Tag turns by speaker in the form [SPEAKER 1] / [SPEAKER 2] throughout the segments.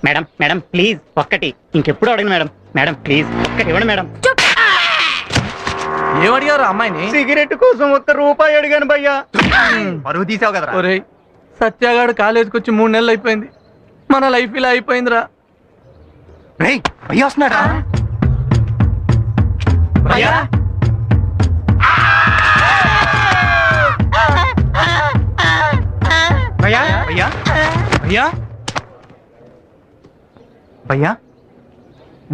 [SPEAKER 1] Madam madam please ఒక్కటి, ఇంకెప్పుడు అడగను మేడం. మేడం ప్లీజ్ ఒక్కటి ఇవ్వండి మేడం.
[SPEAKER 2] ఏమడిగారు అమ్మాయిని?
[SPEAKER 1] సిగరెట్ కోసం ₹1 అడిగాను భయ్యా. పరువు తీసావు కదరా.
[SPEAKER 2] ఒరే సత్యాగాడు కాలేజీకి వచ్చి 3 నెలలు అయిపోయింది. మన లైఫ్ ఇలా అయిపోయిందిరా.
[SPEAKER 1] భయ్యా వస్తున్నాడా? భయ్యా భయ్యా భయ్యా భయ్యా భయ్యా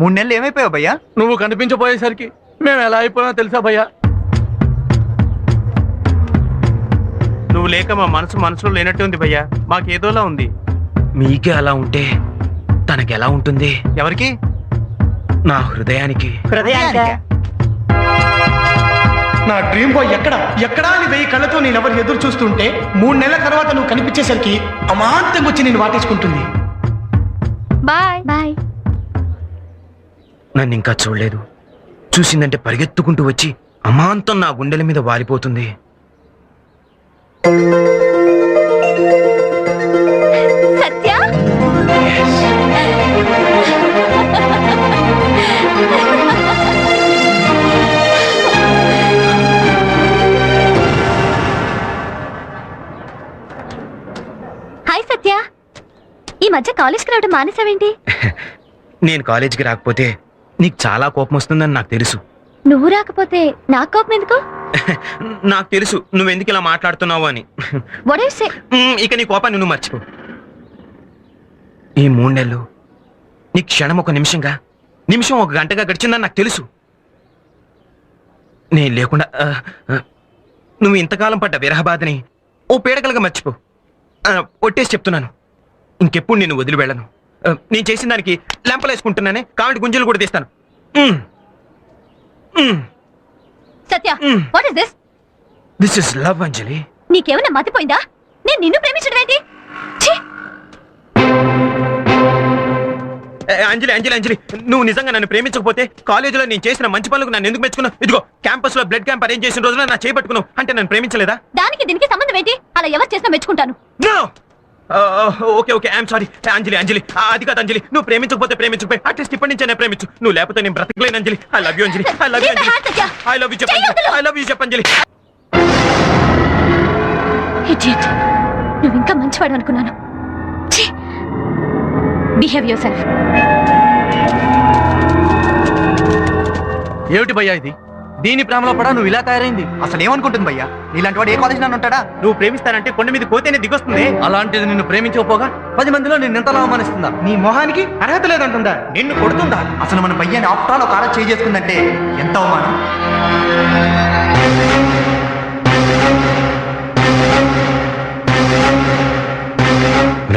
[SPEAKER 1] 3 నెలలు ఏమైపోయావు భయ్యా?
[SPEAKER 2] నువ్వు కనిపించబోయేసరికి మేము ఎలా అయిపోయామో తెలుసా భయ్యా?
[SPEAKER 3] నువ్వు లేక మా మనసులో లేనట్టు ఉంది భయ్యా. మాకేదోలా ఉంది.
[SPEAKER 4] మీకే అలా ఉంటే తనకెలా ఉంటుంది?
[SPEAKER 1] ఎవరికి?
[SPEAKER 4] నా హృదయానికి.
[SPEAKER 5] నా డ్రీమ్ బాయ్ ఎక్కడా అని 1000 కళ్ళతో నేనెవరు ఎదురు చూస్తుంటే 3 నెలల తర్వాత నువ్వు కనిపించేసరికి అమాంతంగా వచ్చి నేను వాటేసుకుంటుంది.
[SPEAKER 6] Bye bye.
[SPEAKER 4] నన్ను ఇంకా చూడలేదు. చూసిందంటే పరిగెత్తుకుంటూ వచ్చి అమాంతం నా గుండెల మీద వాలిపోతుంది.
[SPEAKER 6] సత్య హాయ్ సత్య, ఈ మధ్య కాలేజ్కి రావడం మానేసావేంటి?
[SPEAKER 4] నేను కాలేజీకి రాకపోతే నీకు చాలా కోపం వస్తుందని నాకు తెలుసు.
[SPEAKER 6] నువ్వు రాకపోతే నాకు కోపం ఎందుకు?
[SPEAKER 4] నాకు తెలుసు నువ్వెందుకు ఇలా మాట్లాడుతున్నావు అని.
[SPEAKER 6] What do you say?
[SPEAKER 4] ఇక నీ కోపాన్ని నువ్వు మర్చిపో. ఈ 3 నెలలు నీ క్షణం ఒక నిమిషంగా, నిమిషం ఒక గంటగా గడిచిందని నాకు తెలుసు. నేను లేకుండా నువ్వు ఇంతకాలం పడ్డ విరహబాధని ఓ పీడకలుగా మర్చిపో. ఒట్టేసి చెప్తున్నాను, ఇంకెప్పుడు నేను వదిలి వెళ్ళను. నేను చేసిన దానికి లెంపలేసుకుంటున్నానే, కామెడీ గుంజలు కూడా తీస్తాను.
[SPEAKER 6] సత్య, what is this?
[SPEAKER 4] This is love, అంజలి.
[SPEAKER 6] నీకేమైనా మతిపోయిందా? నేను నిన్ను ప్రేమించడం ఏంటి?
[SPEAKER 4] అంజలి అంజలి అంజలి, నువ్వు నిజంగా నన్ను ప్రేమించకపోతే కాలేజీలో నేను చేసిన మంచి పనులకు నన్ను ఎందుకు మెచ్చుకున్నావు? ఇదిగో క్యాంపస్ లో బ్లడ్ క్యాంప్ అరేంజ్ చేసిన రోజున నా చేపట్టుకున్నావు అంటే నన్ను ప్రేమించలేదా?
[SPEAKER 6] దానికి దీనికి సంబంధం ఏంటి? అలా ఎవరు చేసినా మెచ్చుకుంటాను.
[SPEAKER 4] Okay okay, I'm sorry. Anjali Anjali, అది కాదు అంజలి, నువ్వు ప్రేమించకపోతే ప్రేమించకపోయి అట్లీస్ట్ ఇప్పటి నుంచే నేను ప్రేమించు. నువ్వు లేకపోతే నేను బ్రతకలేను Anjali. I love you Anjali, I love you Anjali, I love you చెప్పండి, ఐ లవ్ యూ చెప్పంజలి.
[SPEAKER 6] ఇడియట్, నువ్వు ఇంకా మంచివాడు అనుకున్నాను. Behave yourself.
[SPEAKER 2] ఏమిటి భయ్యా ఇది? దీని ప్రేమలో పడా నువ్వు ఇలా తయారైంది?
[SPEAKER 1] అసలు ఏమనుకుంటుంది భయ్యా? నీలాంటి వాడు ఏ కాలేజ్ నన్ను ఉంటాడా?
[SPEAKER 3] నువ్వు ప్రేమిస్తానంటే కొండ మీద కోతేనే దిగొస్తుంది.
[SPEAKER 2] అలాంటిది నిన్ను ప్రేమించకపోగా 10 మందిలో నిన్ను ఎంతలా అవమానిస్తుందా?
[SPEAKER 5] నీ మొహానికి అర్హత లేదంటుందా?
[SPEAKER 1] నిన్ను కొడుతుందా? అసలు మన భయ్యాన్ని ఆఫ్టర్ ఒక ఆడ చేసుకుందంటే ఎంత అవమానం.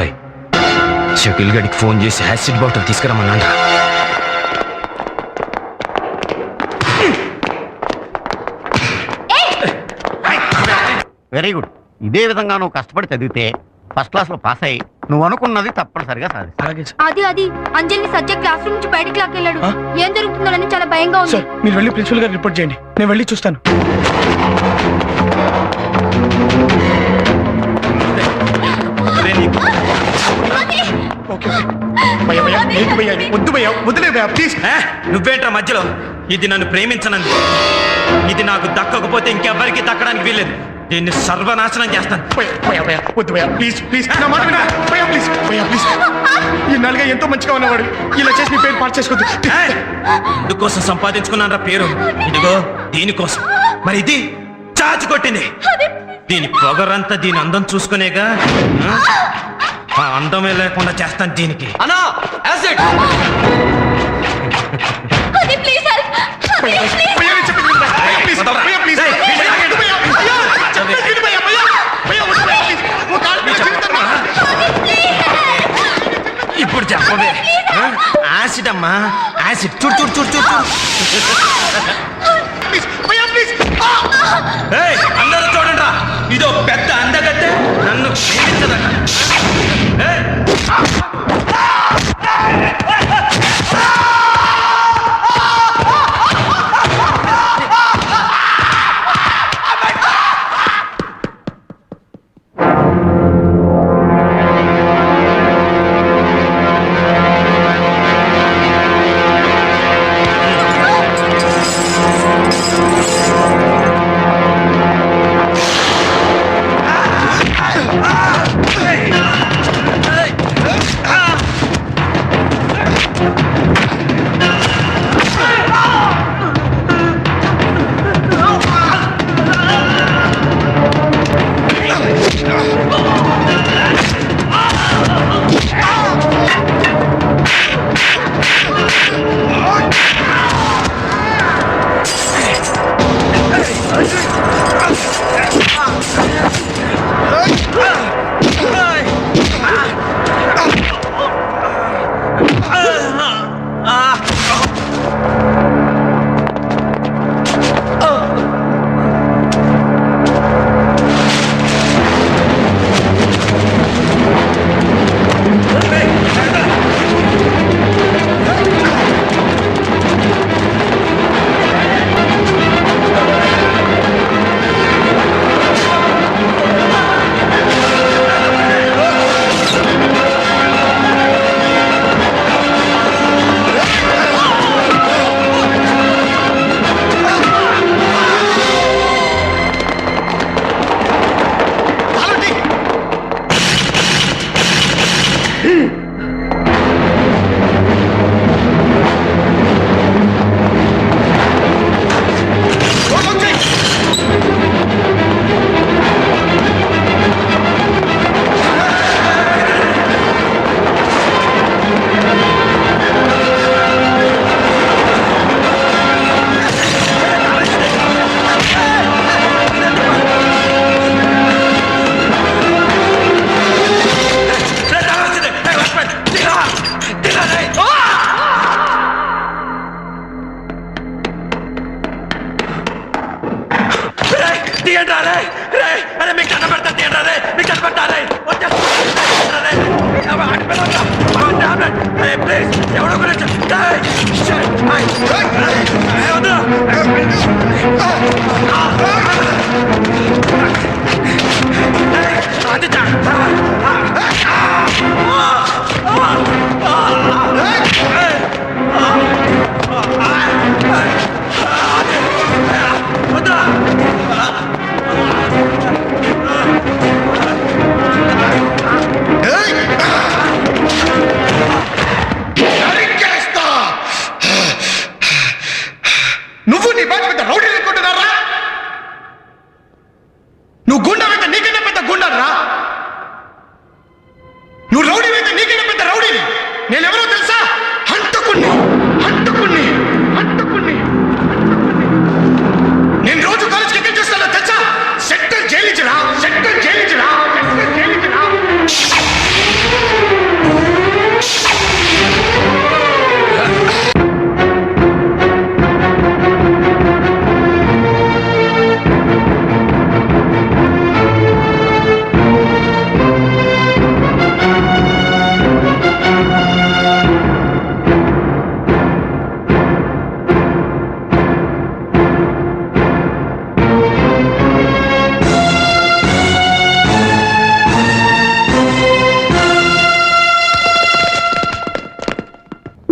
[SPEAKER 4] రై, షకీల్ గడికి ఫోన్ చేసి యాసిడ్ బాటిల్ తీసుకురమ్మన్నాను.
[SPEAKER 1] Very good. ఇదే విధంగా నువ్వు కష్టపడి చదివితే ఫస్ట్ క్లాస్ లో పాస్ అయ్యి నువ్వు అనుకున్నది తప్పనిసరిగా సాధిస్తావు.
[SPEAKER 6] అది అంజలిని సత్య క్లాస్ రూమ్ నుంచి బయటికి లాక్కెళ్ళాడు. ఏం జరుగుతుందని చాలా భయంగా ఉంది.
[SPEAKER 5] మీరు వెళ్ళి ప్రిన్సిపల్ గారు రిపోర్ట్ చేయండి, నేను వెళ్ళి చూస్తాను. వద్దు భయ్యా, వద్దులే భయ్యా, ప్లీజ్.
[SPEAKER 4] నువ్వేంట్రా మధ్యలో? ఇది నన్ను ప్రేమించనంది. ఇది నాకు దక్కకపోతే ఇంకెవ్వరికి దక్కడానికి వీల్లేదు. దీన్ని సర్వనాశనం చేస్తాను.
[SPEAKER 5] వద్దు భయ్యా, ప్లీజ్ ప్లీజ్, నా మాట వినరా భయ్యా, ప్లీజ్ భయ్యా, ప్లీజ్. ఈ నాలుగా ఎంతో మంచిగా ఉన్నవాడు ఇలా చేసి మీ పేరు పాటు చేసుకోవద్దు.
[SPEAKER 4] ఇందుకోసం సంపాదించుకున్నాను రా పేరు. ఇదిగో దీనికోసం. మరి ఇది చాచి కొట్టింది. దీని పొగరంతా దీని అందం చూసుకునేగా. ఆ అందమే లేకుండా చేస్తాను దీనికి.
[SPEAKER 2] అన్నా యాసిడ్.
[SPEAKER 4] ఇప్పుడు చెప్పవే. యాసిడ్ అమ్మా, యాసిడ్. చూడు చూడు చూడు చూడు. అందరూ చూడండి రా, ఇదో పెద్ద అందగత్తె నన్ను క్షమించదట. తీయండి రా రే అరే మీకు కన్న పెడతా తీయండి రే మీకు కన్న పెట్టాలి ప్లీజ్ ఎవడో గురించి
[SPEAKER 5] నువ్వు నీ బాధ పెద్ద రౌడీ అనుకుంటున్నారా? నువ్వు గుండా అయితే నీకన్నా పెద్ద గుండరా? నువ్వు రౌడీ అయితే నీకన్నా పెద్ద రౌడీని. నేనెవరో తెలుసా? హంతకుణ్ణి హంతకుణ్ణి హంతకుణ్ణి. నేను రోజు కాలేజ్కి ఎక్కడ చూస్తానో తెలుసా? సెక్టర్ జైలించరా, సెక్టర్ జైలించరా, సెక్టర్ జైలించరా.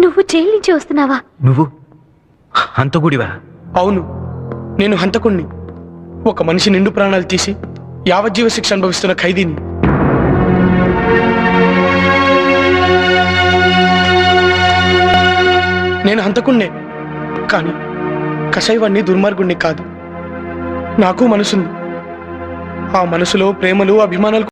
[SPEAKER 6] నువ్వు జైలు నుంచి వస్తున్నావా?
[SPEAKER 4] నువ్వు హంతకుడివా?
[SPEAKER 5] అవును, నేను హంతకుణ్ణి. ఒక మనిషి నిండు ప్రాణాలు తీసి యావజ్జీవ శిక్ష అనుభవిస్తున్న ఖైదీని. నేను హంతకుణ్ణే, కానీ కషాయవాణ్ణి దుర్మార్గుణ్ణి కాదు. నాకు మనసుంది. ఆ మనసులో ప్రేమలు, అభిమానాలు